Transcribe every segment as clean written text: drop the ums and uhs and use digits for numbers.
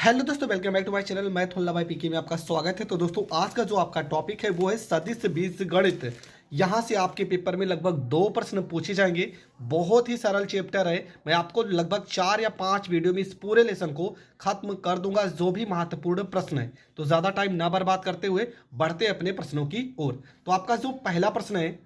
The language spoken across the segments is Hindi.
हेलो दोस्तों, welcome back to my channel. मैं थोल्ला भाई पीके में आपका स्वागत है। तो दोस्तों, आज का जो आपका टॉपिक है वो है सदिश बीजगणित। यहाँ से आपके पेपर में लगभग 2 प्रश्न पूछे जाएंगे। बहुत ही सरल चैप्टर है। मैं आपको लगभग 4 या 5 वीडियो में इस पूरे लेसन को खत्म कर दूंगा, जो भी महत्वपूर्ण प्रश्न है। तो ज़्यादा टाइम ना बर्बाद करते हुए बढ़ते अपने प्रश्नों की ओर। तो आपका जो पहला प्रश्न है,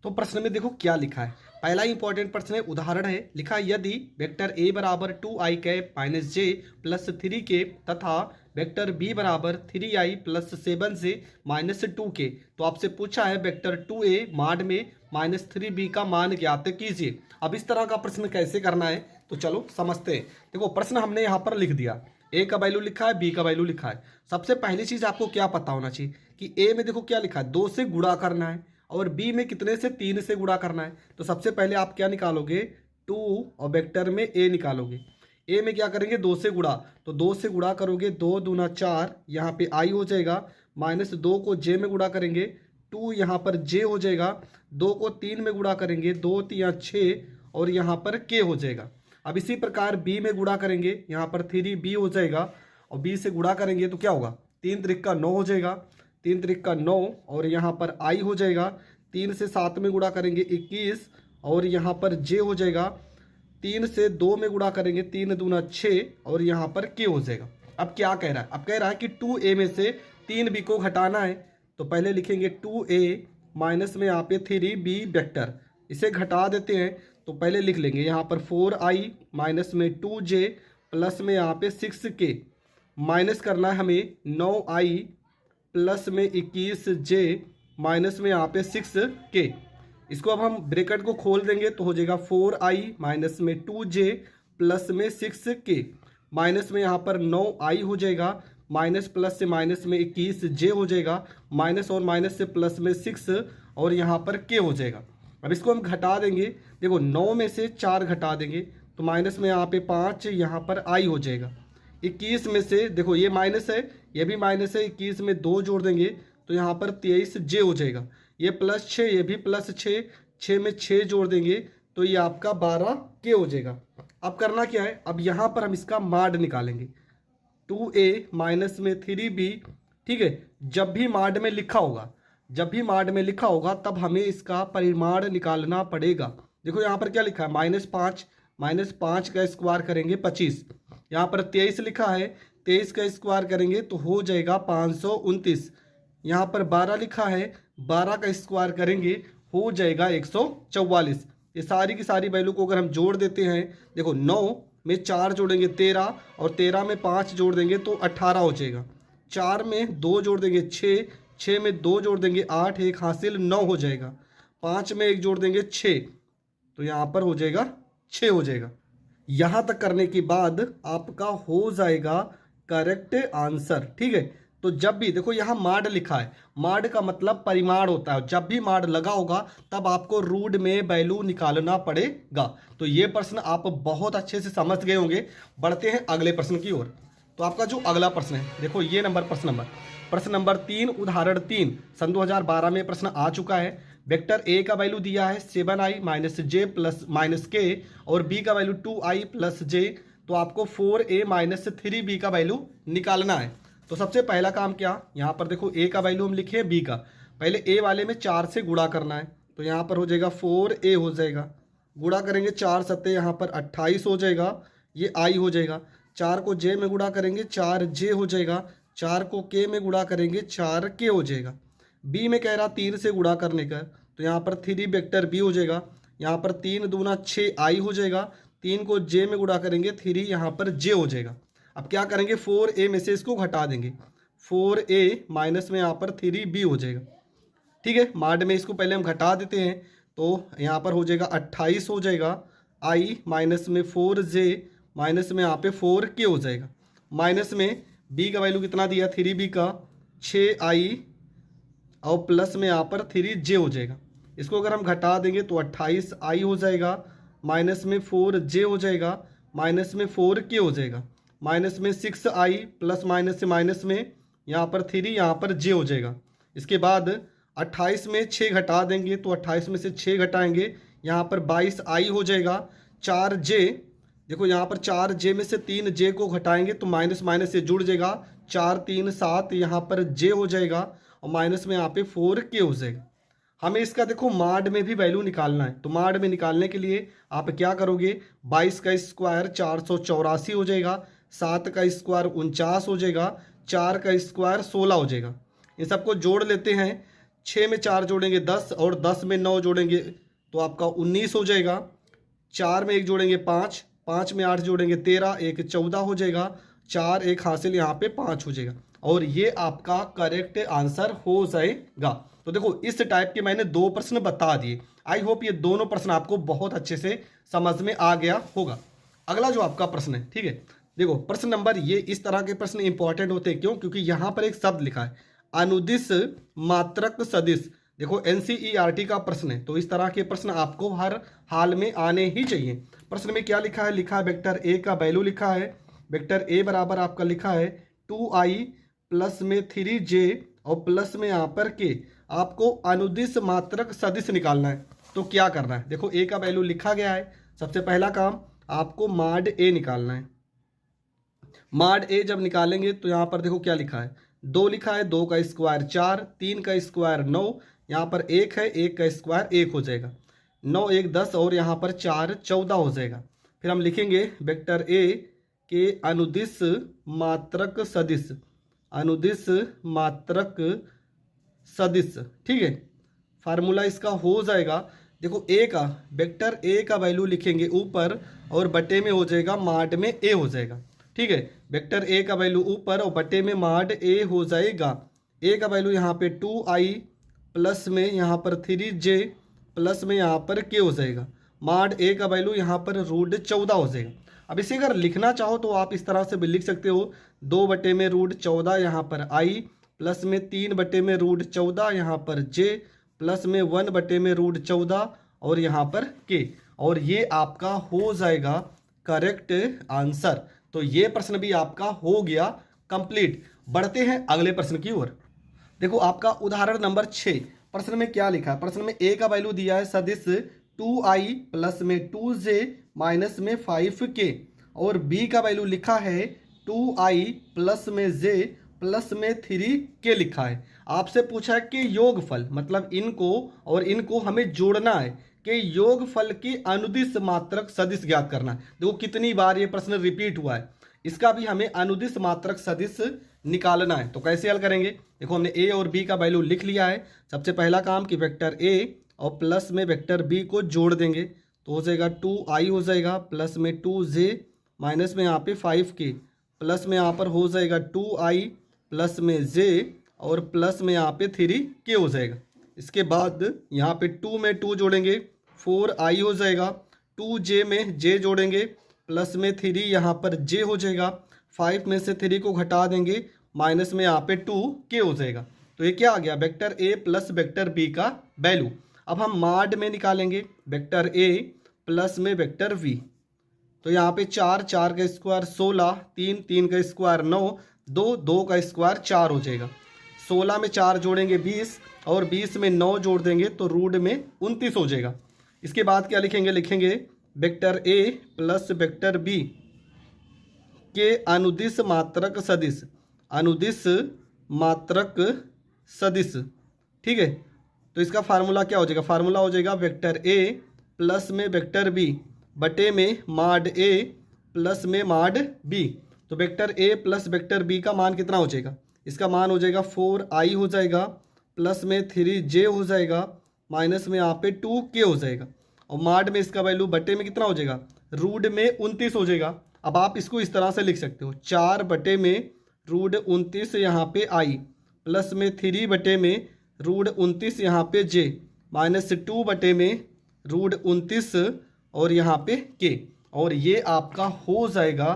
तो प्रश्न में देखो क्या लिखा है। पहला इंपॉर्टेंट प्रश्न है, उदाहरण है। लिखा है, यदि वेक्टर ए बराबर 2i कैप माइनस जे प्लस 3 के तथा वेक्टर बी बराबर 3i प्लस 7 से माइनस 2 के, तो आपसे पूछा है वेक्टर 2a माड में माइनस 3b का मान ज्ञात कीजिए। अब इस तरह का प्रश्न कैसे करना है, तो चलो समझते हैं। देखो, प्रश्न हमने यहाँ पर लिख दिया। ए का वैल्यू लिखा है, बी का वैल्यू लिखा है। सबसे पहली चीज आपको क्या पता होना चाहिए कि ए में देखो क्या लिखा है, 2 से गुणा करना है, और बी में कितने से, 3 से गुणा करना है। तो सबसे पहले आप क्या निकालोगे, 2, और वेक्टर में ए निकालोगे। ए में क्या करेंगे, 2 से गुणा, तो 2 से गुणा करोगे, 2 दूना 4, यहाँ पे आई हो जाएगा। माइनस 2 को जे में गुणा करेंगे, 2 यहाँ पर जे हो जाएगा। 2 को 3 में गुणा करेंगे, 2 तिया 6, और यहाँ पर के हो जाएगा। अब इसी प्रकार बी में गुणा करेंगे, यहाँ पर 3b हो जाएगा, और बी से गुणा करेंगे तो क्या होगा, 3 त्रिक का 9 हो जाएगा, 3 त्रिक का 9, और यहाँ पर आई हो जाएगा। 3 से 7 में गुणा करेंगे 21, और यहाँ पर जे हो जाएगा। 3 से 2 में गुणा करेंगे, 3 दूना 6, और यहाँ पर के हो जाएगा। अब क्या कह रहा है, अब कह रहा है कि 2a में से 3b को घटाना है। तो पहले लिखेंगे 2a माइनस में यहाँ पे 3b वेक्टर, इसे घटा देते हैं। तो पहले लिख लेंगे यहाँ पर 4i माइनस में 2j प्लस में यहाँ पे 6k, माइनस करना है हमें 9i प्लस में 21j माइनस में यहाँ पे 6k। इसको अब हम ब्रैकेट को खोल देंगे तो हो जाएगा 4i माइनस में 2j प्लस में 6k, माइनस में यहाँ पर 9i हो जाएगा, माइनस प्लस से माइनस में 21j हो जाएगा, माइनस और माइनस से प्लस में 6, और यहाँ पर k हो जाएगा। अब इसको हम घटा देंगे। देखो, 9 में से 4 घटा देंगे तो माइनस में यहाँ पे 5, यहाँ पर i हो जाएगा। 21 में से देखो ये माइनस है, ये भी माइनस है, 21 में 2 जोड़ देंगे तो यहाँ पर 23j हो जाएगा। ये प्लस 6, ये भी प्लस 6, 6 में 6 जोड़ देंगे तो ये आपका 12k हो जाएगा। अब करना क्या है, अब यहाँ पर हम इसका माड निकालेंगे। 2a माइनस में 3b, ठीक है। जब भी माड में लिखा होगा, जब भी माड में लिखा होगा तब हमें इसका परिमाण निकालना पड़ेगा। देखो यहाँ पर क्या लिखा है, -5, -5 का स्क्वायर करेंगे 25। यहाँ पर 23 लिखा है, 23 का स्क्वायर करेंगे तो हो जाएगा 529। यहाँ पर 12 लिखा है, 12 का स्क्वायर करेंगे हो जाएगा 144। ये सारी की सारी वैल्यू को अगर हम जोड़ देते हैं, देखो 9 में 4 जोड़ेंगे 13, और 13 में 5 जोड़ देंगे तो 18 हो जाएगा। 4 में 2 जोड़ देंगे 6, 6 में 2 जोड़ देंगे 8, एक हासिल 9 हो जाएगा। 5 में 1 जोड़ देंगे 6, तो यहाँ पर हो जाएगा 6 हो जाएगा। यहाँ तक करने के बाद आपका हो जाएगा करेक्ट आंसर, ठीक है। तो जब भी देखो यहाँ माड लिखा है, माड का मतलब परिमाण होता है। जब भी माड लगा होगा तब आपको रूट में वैल्यू निकालना पड़ेगा। तो ये प्रश्न आप बहुत अच्छे से समझ गए होंगे। बढ़ते हैं अगले प्रश्न की ओर। तो आपका जो अगला प्रश्न है, देखो ये प्रश्न नंबर 3, उदाहरण 3, सन 2012 में प्रश्न आ चुका है। वेक्टर ए का वैल्यू दिया है 7i माइनस जे प्लस माइनस के, और बी का वैल्यू 2i प्लस जे। तो आपको 4a माइनस 3b का वैल्यू निकालना है। तो सबसे पहला काम क्या, यहाँ पर देखो a का वैल्यू हम लिखे b का, पहले a वाले में 4 से गुणा करना है। तो यहाँ पर हो जाएगा 4a हो जाएगा, गुणा करेंगे 4 सत्ते यहाँ पर 28 हो जाएगा, ये i हो जाएगा। 4 को j में गुणा करेंगे 4j हो जाएगा, 4 को k में गुणा करेंगे 4k हो जाएगा। b में कह रहा 3 से गुणा करने का, तो यहाँ पर 3 वेक्टर b हो जाएगा। यहाँ पर 3 दूना 6i हो जाएगा, 3 को j में गुणा करेंगे 3 यहाँ पर j हो जाएगा। अब क्या करेंगे, 4a में से इसको घटा देंगे, 4a माइनस में यहाँ पर 3b हो जाएगा, ठीक है। माड में इसको पहले हम घटा देते हैं तो यहाँ पर हो जाएगा 28 हो जाएगा, i माइनस में 4j माइनस में यहाँ पे 4k हो जाएगा। माइनस में b का वैल्यू कितना दिया, 3b का 6i, और प्लस में यहाँ पर 3j हो जाएगा। इसको अगर हम घटा देंगे तो 28i हो जाएगा, माइनस में 4j हो जाएगा, माइनस में 4k हो जाएगा, माइनस में 6i प्लस माइनस से माइनस में यहाँ पर 3, यहाँ पर j हो जाएगा। इसके बाद 28 में 6 घटा देंगे तो 28 में से 6 घटाएंगे, यहाँ पर 22i हो जाएगा, 4j देखो यहाँ पर 4j में से 3j को घटाएंगे तो माइनस माइनस से जुड़ जाएगा, 4 3 7 यहाँ पर j हो जाएगा और माइनस में यहाँ पे 4k हो जाएगा। हमें इसका देखो माड में भी वैल्यू निकालना है, तो माड में निकालने के लिए आप क्या करोगे, 22 का स्क्वायर 484 हो जाएगा, 7 का स्क्वायर 49 हो जाएगा, 4 का स्क्वायर 16 हो जाएगा। इन सबको जोड़ लेते हैं, 6 में 4 जोड़ेंगे 10 और 10 में 9 जोड़ेंगे तो आपका 19 हो जाएगा, 4 में 1 जोड़ेंगे 5, 5 में 8 जोड़ेंगे 13, 1 14 हो जाएगा, 4 1 हासिल यहाँ पे 5 हो जाएगा और ये आपका करेक्ट आंसर हो जाएगा। तो देखो इस टाइप के मैंने 2 प्रश्न बता दिए। आई होप ये दोनों प्रश्न आपको बहुत अच्छे से समझ में आ गया होगा। अगला जो आपका प्रश्न है, ठीक है, देखो प्रश्न नंबर, ये इस तरह के प्रश्न इंपॉर्टेंट होते हैं, क्यों? क्योंकि यहाँ पर एक शब्द लिखा है अनुदिश मात्रक सदिश। देखो एनसीईआरटी का प्रश्न है, तो इस तरह के प्रश्न आपको हर हाल में आने ही चाहिए। प्रश्न में क्या लिखा है? लिखा है वेक्टर ए का वैल्यू लिखा है, वेक्टर ए बराबर आपका लिखा है 2i प्लस में 3j और प्लस में यहाँ पर के। आपको अनुदिश मात्रक सदिश निकालना है, तो क्या करना है? देखो ए का वैल्यू लिखा गया है, सबसे पहला काम आपको माड ए निकालना है। माड ए जब निकालेंगे तो यहाँ पर देखो क्या लिखा है, 2 लिखा है, 2 का स्क्वायर 4, 3 का स्क्वायर 9, यहाँ पर 1 है, 1 का स्क्वायर 1 हो जाएगा, 9 1 10 और यहाँ पर 4 14 हो जाएगा। फिर हम लिखेंगे वेक्टर ए के अनुदिश मात्रक सदिश, अनुदिश मात्रक सदिश, ठीक है। फार्मूला इसका हो जाएगा, देखो ए का, वेक्टर ए का वैल्यू लिखेंगे ऊपर और बटे में हो जाएगा माड में ए हो जाएगा, ठीक है। वेक्टर ए का वैल्यू ऊपर और बटे में माड ए हो जाएगा। ए का वैल्यू यहाँ पे 2i प्लस में यहाँ पर 3j प्लस में यहाँ पर k हो जाएगा। माड ए का वैल्यू यहाँ पर √14 हो जाएगा। अब इसे अगर लिखना चाहो तो आप इस तरह से भी लिख सकते हो, 2 बटे में √14 यहाँ पर i प्लस में 3 बटे में √14 यहाँ पर j प्लस में 1 बटे में √14 और यहाँ पर k, और ये आपका हो जाएगा करेक्ट आंसर। तो ये प्रश्न भी आपका हो गया कंप्लीट। बढ़ते हैं अगले प्रश्न की ओर। देखो आपका उदाहरण नंबर 6, प्रश्न में क्या लिखा है? प्रश्न में ए का वैल्यू दिया है सदिश 2i प्लस में 2j माइनस में 5k और बी का वैल्यू लिखा है 2i प्लस में j प्लस में 3k लिखा है। आपसे पूछा है कि योगफल, मतलब इनको और इनको हमें जोड़ना है कि योगफल के अनुदिश मात्रक सदिश ज्ञात करना है। देखो कितनी बार ये प्रश्न रिपीट हुआ है, इसका भी हमें अनुदिश मात्रक सदिश निकालना है। तो कैसे हल करेंगे? देखो हमने ए और बी का वैल्यू लिख लिया है। सबसे पहला काम कि वेक्टर ए और प्लस में वेक्टर बी को जोड़ देंगे तो हो जाएगा 2i हो जाएगा प्लस में 2j माइनस में यहाँ पे 5k प्लस में यहाँ पर हो जाएगा 2i प्लस में j और प्लस में यहाँ पे 3k हो जाएगा। इसके बाद यहाँ पे 2 में 2 जोड़ेंगे 4i हो जाएगा, 2j में j जोड़ेंगे प्लस में 3 यहाँ पर j हो जाएगा, 5 में से 3 को घटा देंगे माइनस में यहाँ पे 2k हो जाएगा। तो ये क्या आ गया? Vector a plus vector b का वैल्यू। अब हम माड में निकालेंगे वेक्टर a प्लस में वेक्टर v। तो यहाँ पे 4 4 का स्क्वायर 16, 3 3 का स्क्वायर 9, 2 2 का स्क्वायर 4 हो जाएगा। 16 में 4 जोड़ेंगे 20 और 20 में 9 जोड़ देंगे तो रूट में 29 हो जाएगा। इसके बाद क्या लिखेंगे? लिखेंगे vector a plus vector b के अनुदिश मात्रक सदिश, अनुदिश मात्रक सदिश, ठीक है। तो इसका फार्मूला क्या हो जाएगा? फार्मूला हो जाएगा वेक्टर a प्लस में वेक्टर b बटे में माड a प्लस में माड b। तो vector a plus vector b का मान कितना हो जाएगा? इसका मान हो जाएगा 4i हो जाएगा प्लस में 3j हो जाएगा माइनस में यहाँ पे 2k हो जाएगा और माड में इसका वैल्यू बटे में कितना हो जाएगा? रूट में 29 हो जाएगा। अब आप इसको इस तरह से लिख सकते हो, 4 बटे में रूट 29 यहाँ पे i प्लस में 3 बटे में रूट 29 यहाँ पे j माइनस 2 बटे में रूट 29 और यहाँ पे k, और ये आपका हो जाएगा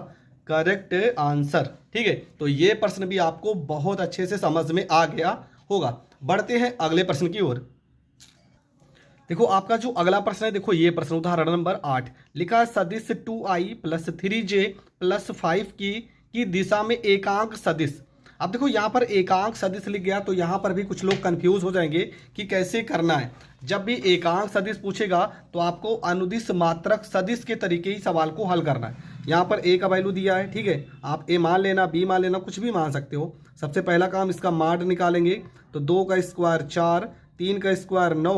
करेक्ट आंसर, ठीक है। तो ये प्रश्न भी आपको बहुत अच्छे से समझ में आ गया होगा। बढ़ते हैं अगले प्रश्न की ओर। देखो आपका जो अगला प्रश्न है, देखो ये प्रश्न उदाहरण नंबर 8 लिखा है सदिश 2i प्लस 3j प्लस 5 की दिशा में एकांक सदिश। अब देखो यहाँ पर एकांक सदिश लिख गया तो यहाँ पर भी कुछ लोग कंफ्यूज हो जाएंगे कि कैसे करना है। जब भी एकांक सदिश पूछेगा तो आपको अनुदिश मात्रक सदिश के तरीके ही सवाल को हल करना है। यहाँ पर ए का वैल्यू दिया है, ठीक है, आप ए मान लेना, बी मान लेना, कुछ भी मान सकते हो। सबसे पहला काम इसका माड निकालेंगे तो 2 का स्क्वायर 4, 3 का स्क्वायर 9,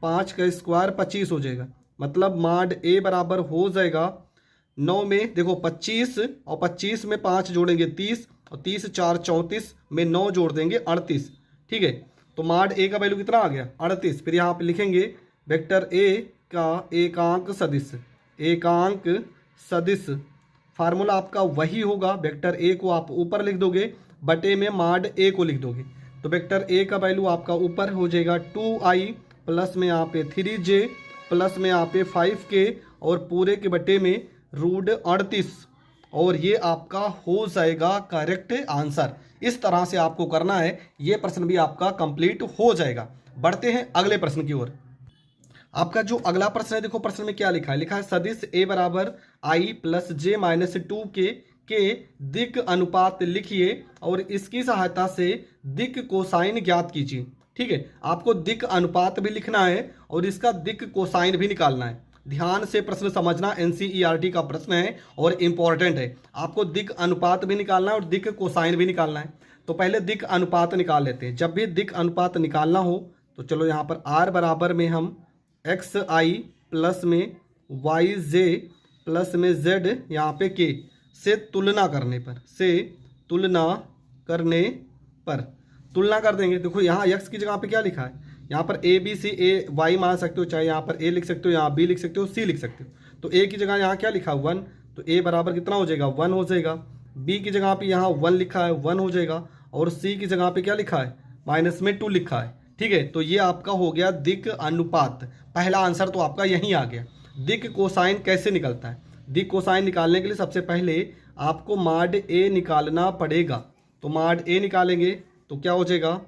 5 का स्क्वायर 25 हो जाएगा। मतलब माड ए बराबर हो जाएगा 9 में देखो 25 और 25 में 5 जोड़ेंगे 30 और 30 4 34 में 9 जोड़ देंगे 38, ठीक है। तो माड ए का वैल्यू कितना आ गया 38। फिर यहाँ पे लिखेंगे वेक्टर ए का एकांक सदिश, एकांक सदिश फार्मूला आपका वही होगा, वेक्टर ए को आप ऊपर लिख दोगे बटे में माड ए को लिख दोगे। तो वेक्टर ए का वैल्यू आपका ऊपर हो जाएगा 2i प्लस में यहाँ पे 3j प्लस में यहाँ पे 5k और पूरे के बटे में रूट 38, और ये आपका हो जाएगा करेक्ट आंसर। इस तरह से आपको करना है, ये प्रश्न भी आपका कंप्लीट हो जाएगा। बढ़ते हैं अगले प्रश्न की ओर। आपका जो अगला प्रश्न है, देखो प्रश्न में क्या लिखा है, लिखा है सदिश ए बराबर आई प्लस जे माइनस 2k के दिक् अनुपात लिखिए और इसकी सहायता से दिक् कोसाइन ज्ञात कीजिए। ठीक है, आपको दिक् अनुपात भी लिखना है और इसका दिक् कोसाइन भी निकालना है। ध्यान से प्रश्न समझना, एनसीईआरटी का प्रश्न है और इम्पॉर्टेंट है। आपको दिक् अनुपात भी निकालना है और दिक् कोसाइन भी निकालना है। तो पहले दिक् अनुपात निकाल लेते हैं। जब भी दिक् अनुपात निकालना हो तो चलो यहाँ पर r बराबर में हम xi प्लस में yj प्लस में z यहाँ पे k से तुलना करने पर, से तुलना करने पर तुलना कर देंगे। देखो यहाँ x की जगह पे क्या लिखा है, यहाँ पर a b c a y मान सकते हो, चाहे यहाँ पर a लिख सकते हो, यहाँ b लिख सकते हो, c लिख सकते हो। तो a की जगह यहाँ क्या लिखा 1, तो a बराबर कितना हो जाएगा 1 हो जाएगा। b की जगह पे यहाँ 1 लिखा है 1 हो जाएगा, और c की जगह पे क्या लिखा है माइनस में 2 लिखा है। ठीक है, तो ये आपका हो गया दिक् अनुपात। पहला आंसर तो आपका यहीं आ गया। दिक् कोसाइन कैसे निकलता है, दिक् कोसाइन निकालने के लिए सबसे पहले आपको माड ए निकालना पड़ेगा। तो माड ए निकालेंगे तो क्या हो जाएगा,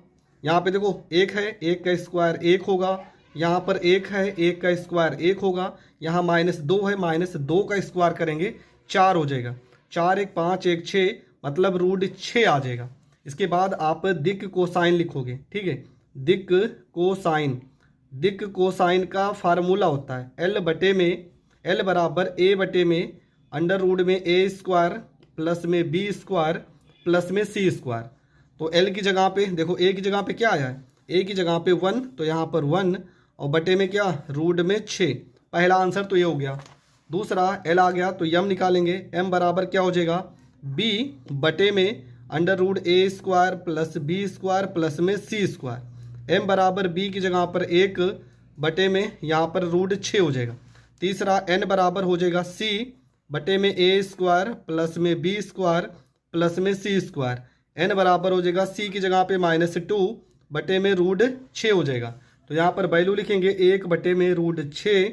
यहाँ पे देखो 1 है, 1 का स्क्वायर 1 होगा, यहाँ पर 1 है, 1 का स्क्वायर 1 होगा, यहाँ -2 है, -2 का स्क्वायर करेंगे 4 हो जाएगा। 4 1 5 1 6 मतलब रूट 6 आ जाएगा। इसके बाद आप दिक् कोसाइन लिखोगे। ठीक है, दिक् कोसाइन, दिक् कोसाइन का फार्मूला होता है L बटे में, L बराबर A बटे में अंडर रूट में A स्क्वायर प्लस में B स्क्वायर प्लस में C स्क्वायर। तो L की जगह पे देखो, A की जगह पे क्या आया है, A की जगह पे 1, तो यहाँ पर 1 और बटे में क्या रूट में 6। पहला आंसर तो ये हो गया। दूसरा L आ गया तो M निकालेंगे, M बराबर क्या हो जाएगा B बटे में under root A square plus B square plus में C स्क्वायर। M बराबर B की जगह पर 1 बटे में यहाँ पर रूट 6 हो जाएगा। तीसरा N बराबर हो जाएगा C बटे में A स्क्वायर प्लस में B स्क्वायर प्लस में C स्क्वायर। N बराबर हो जाएगा C की जगह पे -2 बटे में रूट 6 हो जाएगा। तो यहाँ पर वैल्यू लिखेंगे 1 बटे में रूट 6,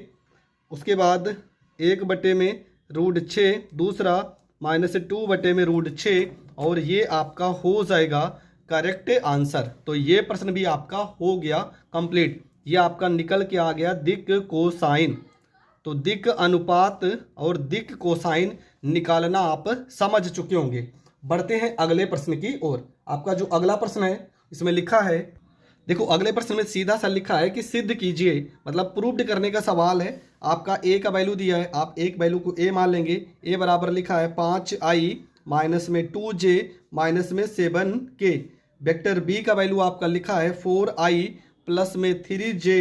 उसके बाद 1 बटे में रूट 6, दूसरा -2 बटे में रूट 6, और ये आपका हो जाएगा करेक्ट आंसर। तो ये प्रश्न भी आपका हो गया कंप्लीट। ये आपका निकल के आ गया दिक् कोसाइन। तो दिक् अनुपात और दिक् कोसाइन निकालना आप समझ चुके होंगे। बढ़ते हैं अगले प्रश्न की ओर। आपका जो अगला प्रश्न है इसमें लिखा है, देखो अगले प्रश्न में सीधा सा लिखा है कि सिद्ध कीजिए, मतलब प्रूव्ड करने का सवाल है। आपका a का वैल्यू दिया है, आप एक वैल्यू को a मान लेंगे। a बराबर लिखा है 5i माइनस में 2j माइनस में 7k। वेक्टर b का वैल्यू आपका लिखा है 4i प्लस में 3j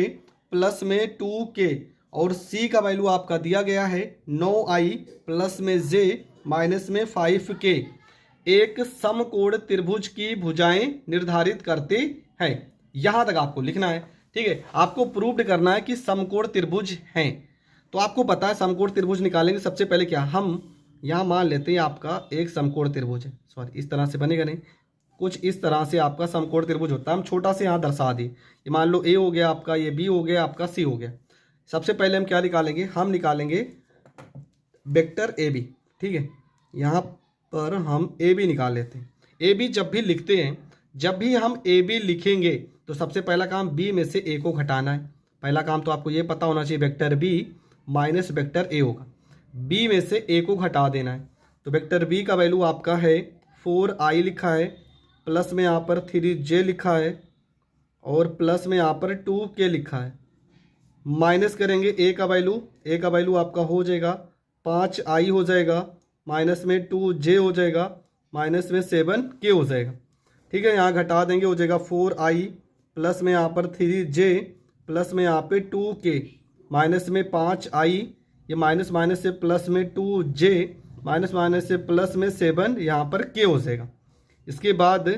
प्लस में 2k, और c का वैल्यू आपका दिया गया है 9i प्लस में j माइनस में 5k। एक समकोण त्रिभुज की भुजाएं निर्धारित करते हैं। यहाँ तक आपको लिखना है। ठीक है, आपको प्रूव्ड करना है कि समकोण त्रिभुज हैं। तो आपको पता है समकोण त्रिभुज निकालेंगे सबसे पहले क्या, हम यहाँ मान लेते हैं आपका एक समकोण त्रिभुज है। सॉरी, इस तरह से बनेगा नहीं, कुछ इस तरह से आपका समकोण त्रिभुज होता है। हम छोटा से यहाँ दर्शा दिए, ये मान लो A हो गया आपका, ये B हो गया आपका, C हो गया। सबसे पहले हम क्या निकालेंगे, हम निकालेंगे वेक्टर AB। ठीक है, यहाँ पर हम AB निकाल लेते हैं। AB जब भी लिखते हैं, जब भी हम AB लिखेंगे तो सबसे पहला काम B में से A को घटाना है। पहला काम तो आपको ये पता होना चाहिए, vector B minus vector A होगा, B में से A को घटा देना है। तो वेक्टर B का वैल्यू आपका है 4i लिखा है प्लस में यहाँ पर 3j लिखा है और प्लस में यहाँ पर 2k लिखा है। माइनस करेंगे a का वैल्यू आपका हो जाएगा 5i हो जाएगा, माइनस में 2j हो जाएगा, माइनस में 7k हो जाएगा। ठीक है, यहाँ घटा देंगे, हो जाएगा 4i प्लस में यहाँ पर 3j प्लस में यहाँ पे 2k, माइनस में 5i, ये माइनस माइनस से प्लस में 2j, माइनस माइनस से प्लस में 7, यहाँ पर k हो जाएगा। इसके बाद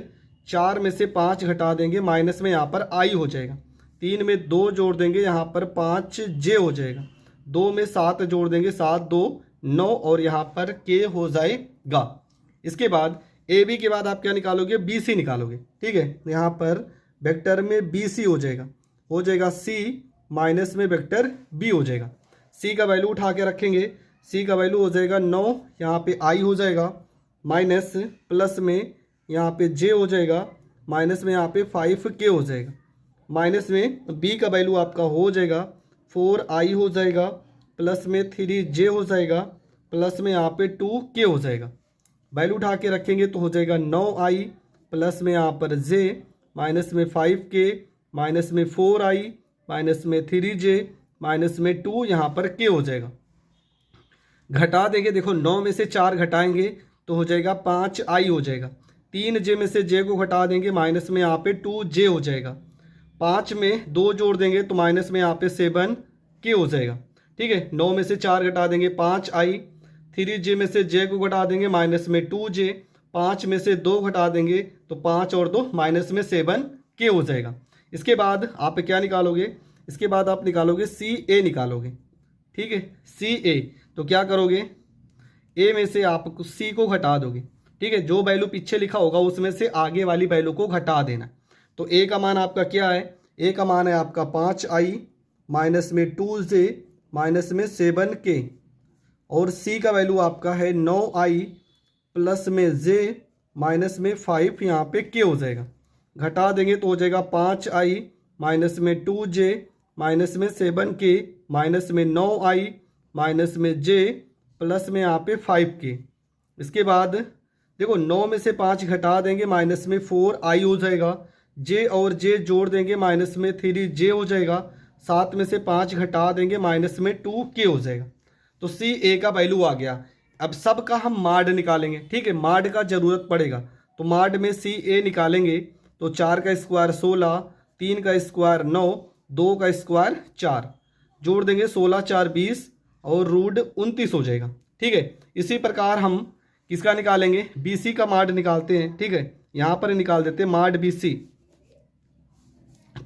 4 में से 5 घटा देंगे, माइनस में यहाँ पर i हो जाएगा। 3 में 2 जोड़ देंगे, यहाँ पर 5j हो जाएगा। 2 में 7 जोड़ देंगे, 7 2 9 और यहाँ पर k हो जाएगा। इसके बाद ए बी के बाद आप क्या निकालोगे, बी सी निकालोगे। ठीक है, यहाँ पर वेक्टर में बी सी हो जाएगा सी, माइनस में वेक्टर बी हो जाएगा। सी का वैल्यू उठा के रखेंगे, सी का वैल्यू हो जाएगा 9, यहाँ पे आई हो जाएगा, माइनस प्लस में यहाँ पे जे हो जाएगा, माइनस में यहाँ पे 5k हो जाएगा, माइनस में बी का वैल्यू आपका हो जाएगा 4i हो जाएगा, प्लस में 3j हो जाएगा, प्लस में यहाँ पे 2k हो जाएगा। वैल्यू उठा के रखेंगे तो हो जाएगा 9i प्लस में यहाँ पर j, माइनस में 5k, माइनस में 4i, माइनस में 3j, माइनस में 2 यहाँ पर k हो जाएगा। घटा देंगे, देखो 9 में से 4 घटाएंगे तो हो जाएगा 5i हो जाएगा। 3j में से j को घटा देंगे, माइनस में यहाँ पे 2j हो जाएगा। 5 में 2 जोड़ देंगे तो माइनस में यहाँ पे 7k हो जाएगा। ठीक है, 9 में से 4 घटा देंगे 5i, 3j में से j को घटा देंगे, माइनस में 2j, 5 में से 2 घटा देंगे तो 5 और 2 माइनस में 7k हो जाएगा। इसके बाद आप क्या निकालोगे, इसके बाद आप निकालोगे सी ए निकालोगे। ठीक है, सी ए तो क्या करोगे, ए में से आप सी को घटा दोगे। ठीक है, जो वैल्यू पीछे लिखा होगा उसमें से आगे वाली वैल्यू को घटा देना। तो ए का मान आपका क्या है, ए का मान है आपका 5i, माइनस में 2j, माइनस में 7k, और सी का वैल्यू आपका है 9i प्लस में j, माइनस में 5 यहाँ पे k हो जाएगा। घटा देंगे तो हो जाएगा 5i माइनस में 2j, माइनस में 7k, माइनस में 9i, माइनस में j, प्लस में यहाँ पे 5k। इसके बाद देखो 9 में से 5 घटा देंगे, माइनस में 4i हो जाएगा, j और j जोड़ देंगे, माइनस में 3j हो जाएगा। 7 में से 5 घटा देंगे, माइनस में 2k हो जाएगा। तो सी ए का वैल्यू आ गया। अब सब का हम माड निकालेंगे। ठीक है, माड का ज़रूरत पड़ेगा तो माड में सी ए निकालेंगे तो 4 का स्क्वायर 16, 3 का स्क्वायर 9, 2 का स्क्वायर 4, जोड़ देंगे 16 4 20 और रूट 29 हो जाएगा। ठीक है, इसी प्रकार हम किसका निकालेंगे, बी सी का माड निकालते हैं। ठीक है, यहाँ पर निकाल देते हैं माड बी सी।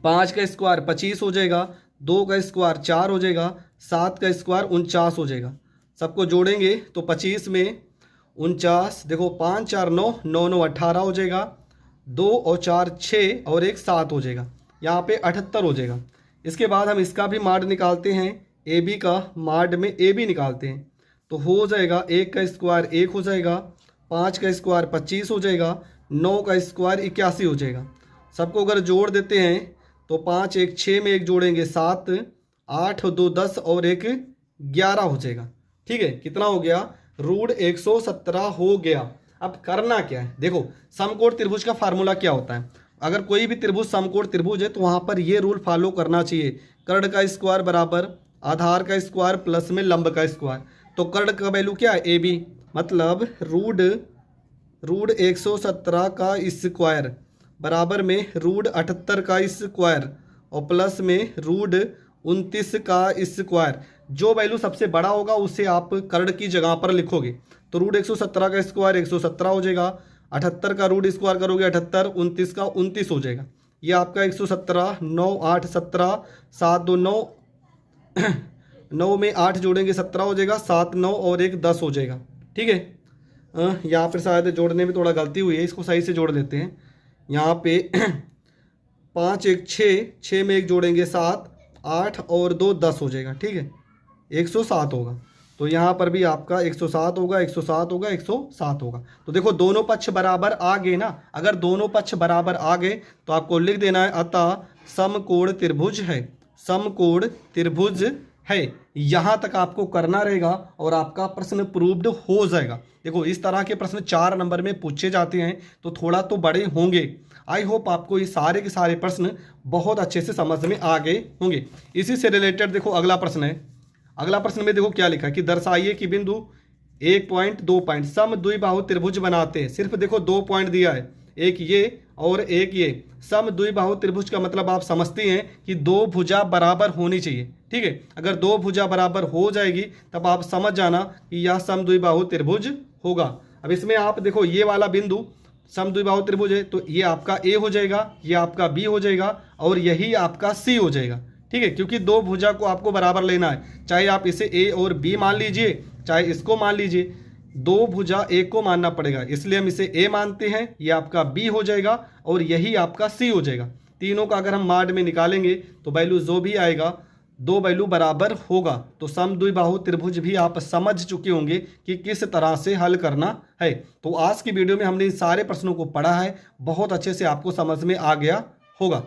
5 का स्क्वायर 25 हो जाएगा, 2 का स्क्वायर 4 हो जाएगा, 7 का स्क्वायर 49 हो जाएगा। सबको जोड़ेंगे तो 25 में 49, देखो 5 4 9, 9 9 18 हो जाएगा, 2 और 4 6 और 1 7 हो जाएगा, यहाँ पे 78 हो जाएगा। इसके बाद हम इसका भी माड निकालते हैं, ए बी का माड में ए बी निकालते हैं तो हो जाएगा 1 का स्क्वायर 1 हो जाएगा, 5 का स्क्वायर 25 हो जाएगा, 9 का स्क्वायर 81 हो जाएगा। सबको अगर जोड़ देते हैं तो 5 1 6 में 1 जोड़ेंगे 7, 8 2 10 और 1 11 हो जाएगा। ठीक है, कितना हो गया, रूट 117 हो गया। अब करना क्या है, देखो समकोण त्रिभुज का फार्मूला क्या होता है। अगर कोई भी त्रिभुज समकोण त्रिभुज है तो वहाँ पर ये रूल फॉलो करना चाहिए, कर्ण का स्क्वायर बराबर आधार का स्क्वायर प्लस में लंब का स्क्वायर। तो कर्ण का वैल्यू क्या है, ए बी, मतलब रूट 117 का स्क्वायर बराबर में रूट 78 का स्क्वायर और प्लस में रूट 29 का स्क्वायर। जो वैल्यू सबसे बड़ा होगा उसे आप कर्ण की जगह पर लिखोगे। तो रूट 117 का स्क्वायर 117 हो जाएगा, 78 का रूट स्क्वायर करोगे 78, 29 का 29 हो जाएगा। ये आपका 117, 9 8 17, 7 2 9, 9 में 8 जोड़ेंगे 17 हो जाएगा, 7 9 और 1 10 हो जाएगा। ठीक है, यहाँ पर शायद जोड़ने में थोड़ा गलती हुई है, इसको सही से जोड़ लेते हैं। यहाँ पे 5 1 6, 6 में 1 जोड़ेंगे 7, 8 और 2 10 हो जाएगा। ठीक है, 107 होगा। तो यहाँ पर भी आपका 107 होगा, 107 होगा, 107 होगा। तो देखो दोनों पक्ष बराबर आ गए ना। अगर दोनों पक्ष बराबर आ गए तो आपको लिख देना है अतः समकोण त्रिभुज है, समकोण त्रिभुज है, यहाँ तक आपको करना रहेगा और आपका प्रश्न प्रूव्ड हो जाएगा। देखो इस तरह के प्रश्न 4 नंबर में पूछे जाते हैं तो थोड़ा तो बड़े होंगे। आई होप आपको ये सारे के सारे प्रश्न बहुत अच्छे से समझ में आ गए होंगे। इसी से रिलेटेड देखो अगला प्रश्न है। अगला प्रश्न में देखो क्या लिखा है कि दर्शाइए कि बिंदु 1 पॉइंट 2 पॉइंट सम द्विबाहु त्रिभुज बनाते हैं। सिर्फ देखो 2 पॉइंट दिया है, एक ये और एक ये। सम द्विबाहु त्रिभुज का मतलब आप समझते हैं कि दो भुजा बराबर होनी चाहिए। ठीक है, अगर दो भुजा बराबर हो जाएगी तब आप समझ जाना कि यह सम द्विबाहु त्रिभुज होगा। अब इसमें आप देखो ये वाला बिंदु सम द्विबाहु त्रिभुज है तो ये आपका ए हो जाएगा, ये आपका बी हो जाएगा और यही आपका सी हो जाएगा। ठीक है, क्योंकि दो भुजा को आपको बराबर लेना है, चाहे आप इसे ए और बी मान लीजिए चाहे इसको मान लीजिए, दो भुजा ए को मानना पड़ेगा, इसलिए हम इसे ए मानते हैं, ये आपका बी हो जाएगा और यही आपका सी हो जाएगा। तीनों का अगर हम माड में निकालेंगे तो वैल्यू जो भी आएगा दो वैल्यू बराबर होगा। तो सम द्विबाहु त्रिभुज भी आप समझ चुके होंगे कि किस तरह से हल करना है। तो आज की वीडियो में हमने इन सारे प्रश्नों को पढ़ा है, बहुत अच्छे से आपको समझ में आ गया होगा।